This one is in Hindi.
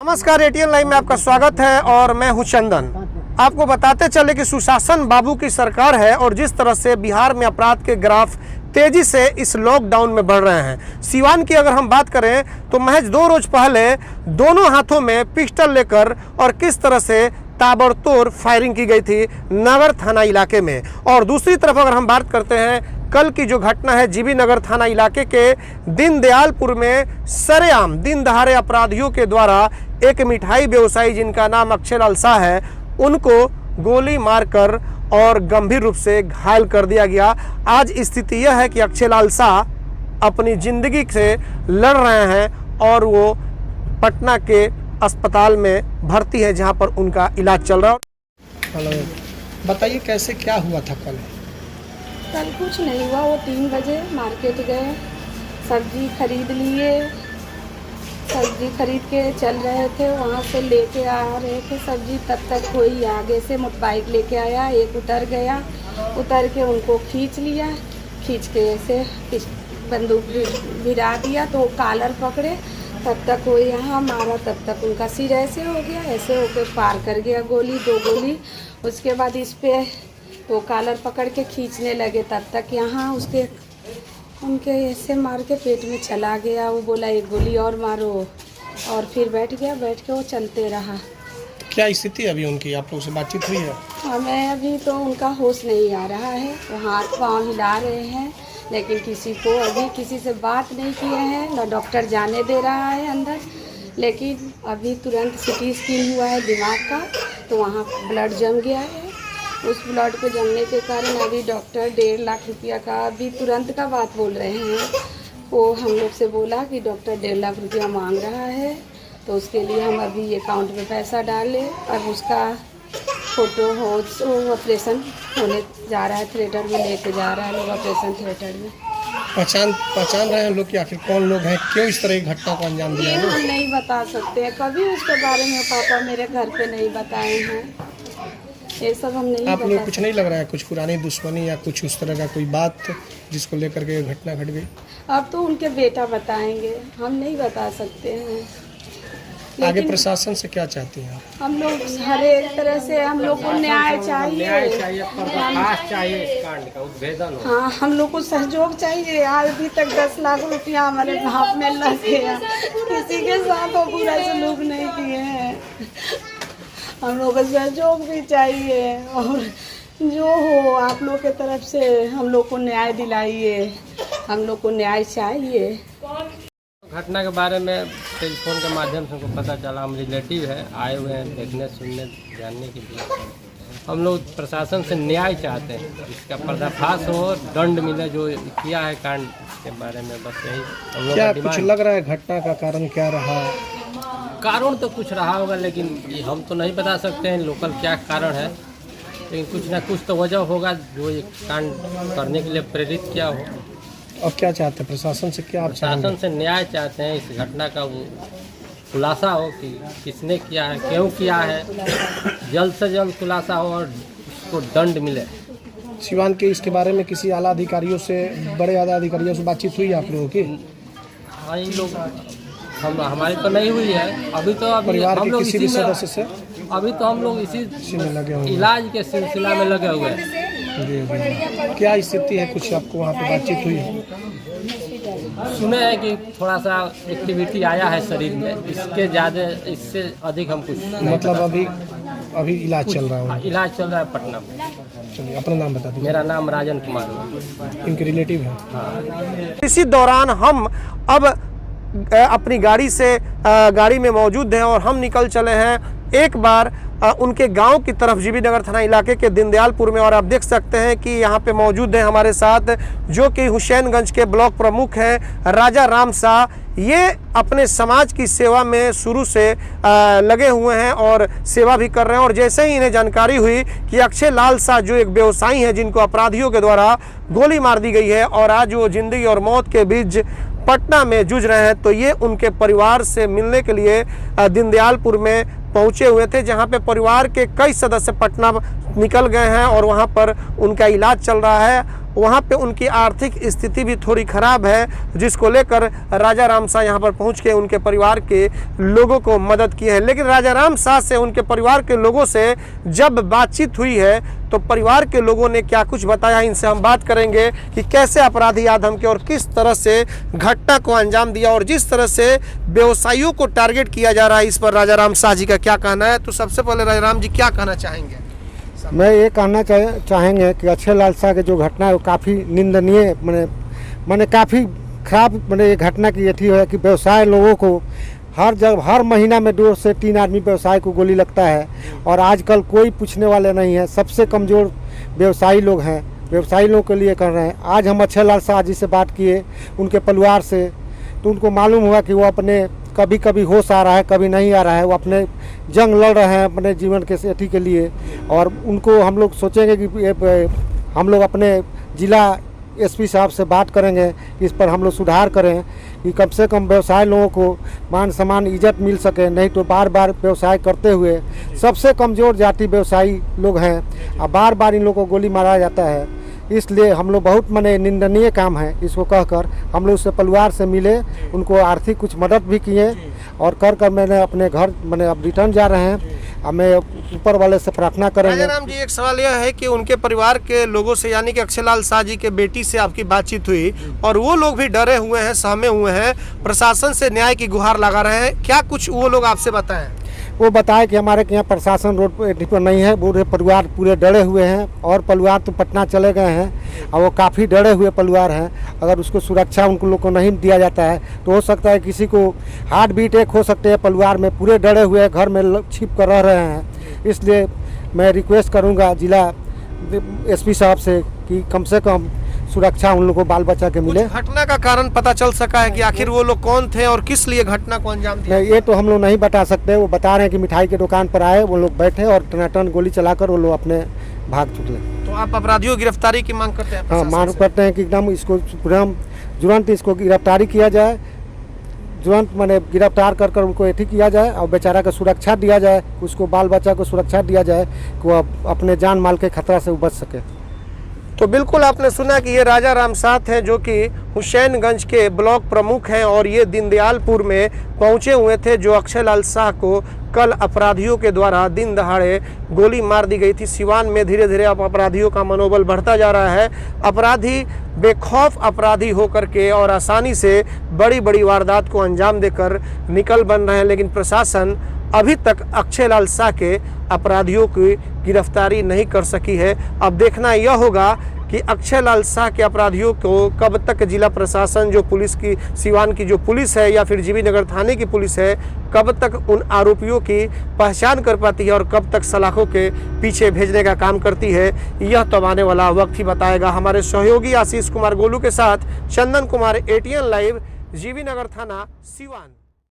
नमस्कार, एटीएन लाइव में आपका स्वागत है और मैं हूं चंदन। आपको बताते चले कि सुशासन बाबू की सरकार है और जिस तरह से बिहार में अपराध के ग्राफ तेजी से इस लॉकडाउन में बढ़ रहे हैं। सिवान की अगर हम बात करें तो महज 2 रोज पहले दोनों हाथों में पिस्टल लेकर और किस तरह से ताबड़तोड़ फायरिंग की गई थी नगर थाना इलाके में। और दूसरी तरफ अगर हम बात करते हैं कल की जो घटना है जीबी नगर थाना इलाके के दीनदयालपुर में सरेआम दिन दहाड़े अपराधियों के द्वारा एक मिठाई व्यवसायी जिनका नाम अक्षय लाल शाह है उनको गोली मारकर और गंभीर रूप से घायल कर दिया गया। आज स्थिति यह है कि अक्षय लाल शाह अपनी जिंदगी से लड़ रहे हैं और वो पटना के अस्पताल में भर्ती है जहां पर उनका इलाज चल रहा है। हेलो, बताइए कैसे क्या हुआ था कल? कल कुछ नहीं हुआ। वो 3 बजे मार्केट गए, सब्जी खरीद लिए, सब्जी खरीद के चल रहे थे, वहाँ से लेके आ रहे थे सब्जी, तब तक कोई आगे से मोटरबाइक लेके आया, एक उतर गया, उतर के उनको खींच लिया, खींच के ऐसे बंदूक भिरा दिया तो वो कॉलर पकड़े, तब तक वो यहाँ मारा, तब तक उनका सिर ऐसे हो गया, ऐसे होके पार कर गया गोली, 2 गोली। उसके बाद इस पे वो कॉलर पकड़ के खींचने लगे, तब तक यहाँ उनके ऐसे मार के पेट में चला गया। वो बोला 1 गोली और मारो, और फिर बैठ गया, बैठ के वो चलते रहा। क्या स्थिति अभी उनकी, आप लोगों से बातचीत हुई है? हमें अभी तो उनका होश नहीं आ रहा है, वो हाथ पाँव हिला रहे हैं, लेकिन किसी को अभी किसी से बात नहीं किए हैं, न डॉक्टर जाने दे रहा है अंदर। लेकिन अभी तुरंत सिटी स्कैन हुआ है दिमाग का, तो वहाँ ब्लड जम गया है। उस ब्लड को जमने के कारण अभी डॉक्टर 1.5 लाख रुपया का अभी तुरंत का बात बोल रहे हैं। वो हम लोग से बोला कि डॉक्टर 1.5 लाख रुपया मांग रहा है, तो उसके लिए हम अभी अकाउंट में पैसा डालें। अब उसका फोटो हो, ऑपरेशन होने जा रहा है, थिएटर में लेके जा रहा है लोग, ऑपरेशन थिएटर में। पहचान रहे हैं लोग कि आखिर कौन लोग हैं, क्यों इस तरह की घटना को अंजाम दिया है? हम नहीं बता सकते हैं, कभी उसके बारे में पापा मेरे घर पे नहीं बताए हैं, ये सब हम नहीं। आप लोग कुछ नहीं लग रहा है, कुछ पुरानी दुश्मनी या कुछ उस तरह का कोई बात जिसको लेकर के घटना घट गई? अब तो उनके बेटा बताएंगे, हम नहीं बता सकते हैं। आगे प्रशासन से क्या चाहती हैं आप? हम लोग हर एक तरह से हम लोग को न्याय चाहिए, हाँ, हम लोग को सहयोग चाहिए। आज अभी तक 10 लाख रुपया हमारे भाप में लग गया, किसी के साथ वो बुरा सलूक नहीं किए हैं। हम लोग को सहयोग भी चाहिए, और जो हो आप लोग के तरफ से हम लोग को न्याय दिलाइए, हम लोग को न्याय चाहिए। घटना के बारे में टेलीफोन के माध्यम से हमको पता चला, हम रिलेटिव है, आए हुए हैं देखने सुनने जानने के लिए। हम लोग प्रशासन से न्याय चाहते हैं, इसका पर्दाफाश हो, दंड मिले जो किया है कांड के बारे में, बस यही हम लोग। क्या कुछ लग रहा है घटना का कारण क्या रहा? कारण तो कुछ रहा होगा, लेकिन ये हम तो नहीं बता सकते हैं लोकल क्या कारण है, लेकिन कुछ ना कुछ तो वजह होगा जो ये कांड करने के लिए प्रेरित किया हो। और क्या चाहते हैं प्रशासन से, क्या आप प्रशासन से न्याय चाहते हैं, इस घटना का वो खुलासा हो कि किसने किया है, क्यों किया है, जल्द से जल्द खुलासा हो और उसको दंड मिले। सिवान के इसके बारे में किसी आला अधिकारियों से, बड़े आला अधिकारियों से बातचीत हुई है आप लोगों की? हाँ, इन लोग हमारी तो नहीं हुई है अभी, तो अभी परिवार हम के लोग किसी भी सदस्य से अभी तो हम लोग इसी में लगे हुए, इलाज के सिलसिला में लगे हुए हैं। जी। क्या स्थिति है, कुछ आपको वहाँ पे बातचीत हुई है? सुने हैं कि थोड़ा सा एक्टिविटी आया है शरीर में, इसके ज़्यादा इससे अधिक हम कुछ मतलब अभी इलाज चल रहा है? इलाज चल रहा है पटना में। चलिए, अपना नाम बता दीजिए। मेरा नाम राजन कुमार है। इनके रिलेटिव है? हाँ। इसी दौरान हम अब अपनी गाड़ी में मौजूद हैं और हम निकल चले हैं एक बार उनके गांव की तरफ जीबी नगर थाना इलाके के दीनदयालपुर में। और आप देख सकते हैं कि यहाँ पे मौजूद हैं हमारे साथ जो कि हुसैनगंज के ब्लॉक प्रमुख हैं राजा राम शाह। ये अपने समाज की सेवा में शुरू से लगे हुए हैं और सेवा भी कर रहे हैं। और जैसे ही इन्हें जानकारी हुई कि अक्षय लाल शाह जो एक व्यवसायी हैं जिनको अपराधियों के द्वारा गोली मार दी गई है और आज वो जिंदगी और मौत के बीच पटना में जूझ रहे हैं, तो ये उनके परिवार से मिलने के लिए दीनदयालपुर में पहुंचे हुए थे, जहां पे परिवार के कई सदस्य पटना निकल गए हैं और वहां पर उनका इलाज चल रहा है। वहाँ पे उनकी आर्थिक स्थिति भी थोड़ी खराब है, जिसको लेकर राजा राम शाह यहाँ पर पहुँच के उनके परिवार के लोगों को मदद की है। लेकिन राजा राम शाह से उनके परिवार के लोगों से जब बातचीत हुई है तो परिवार के लोगों ने क्या कुछ बताया, इनसे हम बात करेंगे कि कैसे अपराधी आधम के और किस तरह से घटना को अंजाम दिया और जिस तरह से व्यवसायियों को टारगेट किया जा रहा है, इस पर राजा राम शाह जी का क्या कहना है। तो सबसे पहले राजा राम जी क्या कहना चाहेंगे? मैं ये कहना चाहेंगे कि अक्षय लाल शाह के जो घटना है वो काफ़ी निंदनीय मैंने काफ़ी खराब ये घटना की थी है कि व्यवसाय लोगों को हर महीना में 2 से 3 आदमी व्यवसाय को गोली लगता है और आजकल कोई पूछने वाले नहीं है। सबसे कमज़ोर व्यवसायी लोग हैं, व्यवसायी लोगों के लिए कर रहे हैं। आज हम अक्षय लाल शाह जी से बात किए उनके परिवार से, तो उनको मालूम हुआ कि वो अपने कभी कभी होश आ रहा है, कभी नहीं आ रहा है, वो अपने जंग लड़ रहे हैं अपने जीवन के सेठी के लिए। और उनको हम लोग सोचेंगे कि हम लोग अपने ज़िला एसपी साहब से बात करेंगे कि इस पर हम लोग सुधार करें कि कम से कम व्यवसाय लोगों को मान सम्मान इज्जत मिल सके। नहीं तो बार बार व्यवसाय करते हुए सबसे कमज़ोर जाति व्यवसायी लोग हैं और बार बार इन लोगों को गोली मारा जाता है। इसलिए हम लोग बहुत निंदनीय काम है इसको कहकर हम लोग उससे परिवार से मिले, उनको आर्थिक कुछ मदद भी किए और कर मैंने अपने घर अब रिटर्न जा रहे हैं। अब मैं ऊपर वाले से प्रार्थना करेंगे। राजा राम जी, एक सवाल यह है कि उनके परिवार के लोगों से यानी कि अक्षय लाल शाह जी के बेटी से आपकी बातचीत हुई और वो लोग भी डरे हुए हैं, सहमे हुए हैं, प्रशासन से न्याय की गुहार लगा रहे हैं, क्या कुछ वो लोग आपसे बताएं? वो बताए कि हमारे यहाँ प्रशासन रोड पर नहीं है, पूरे परिवार पूरे डरे हुए हैं और परिवार तो पटना चले गए हैं और वो काफ़ी डरे हुए परिवार हैं। अगर उसको सुरक्षा उनको लोग को नहीं दिया जाता है तो हो सकता है किसी को हार्ट बीट एक हो सकते हैं, परिवार में पूरे डरे हुए घर में छिप कर रह रहे हैं। इसलिए मैं रिक्वेस्ट करूँगा जिला एसपी साहब से कि कम से कम सुरक्षा उन लोगों को बाल बच्चा के मिले। घटना का कारण पता चल सका है कि आखिर वो लोग कौन थे और किस लिए घटना को अंजाम दिया? ये तो हम लोग नहीं बता सकते। वो बता रहे हैं कि मिठाई के दुकान पर आए, वो लोग बैठे और टनाटन गोली चलाकर वो लोग अपने भाग चुके। तो आप अपराधियों की गिरफ्तारी की मांग करते हैं? हाँ, मांग करते हैं कि एकदम इसको तुरंत इसको गिरफ्तारी किया जाए, तुरंत गिरफ्तार कर उनको एथी किया जाए और बेचारा को सुरक्षा दिया जाए, उसको बाल बच्चा को सुरक्षा दिया जाए कि वो अपने जान माल के खतरा से बच सके। तो बिल्कुल आपने सुना कि ये राजा राम शाह हैं जो कि हुसैनगंज के ब्लॉक प्रमुख हैं और ये दीनदयालपुर में पहुंचे हुए थे, जो अक्षय लाल शाह को कल अपराधियों के द्वारा दिन दहाड़े गोली मार दी गई थी। सिवान में धीरे धीरे अब अपराधियों का मनोबल बढ़ता जा रहा है। अपराधी बेखौफ अपराधी होकर के और आसानी से बड़ी बड़ी वारदात को अंजाम देकर निकल बन रहे हैं, लेकिन प्रशासन अभी तक अक्षय लाल शाह के अपराधियों की गिरफ्तारी नहीं कर सकी है। अब देखना यह होगा कि अक्षय लाल शाह के अपराधियों को कब तक जिला प्रशासन, जो पुलिस की सिवान की जो पुलिस है या फिर जीवी नगर थाने की पुलिस है, कब तक उन आरोपियों की पहचान कर पाती है और कब तक सलाखों के पीछे भेजने का काम करती है, यह तो आने वाला वक्त ही बताएगा। हमारे सहयोगी आशीष कुमार गोलू के साथ चंदन कुमार, ATN लाइव, जीवी नगर थाना, सिवान।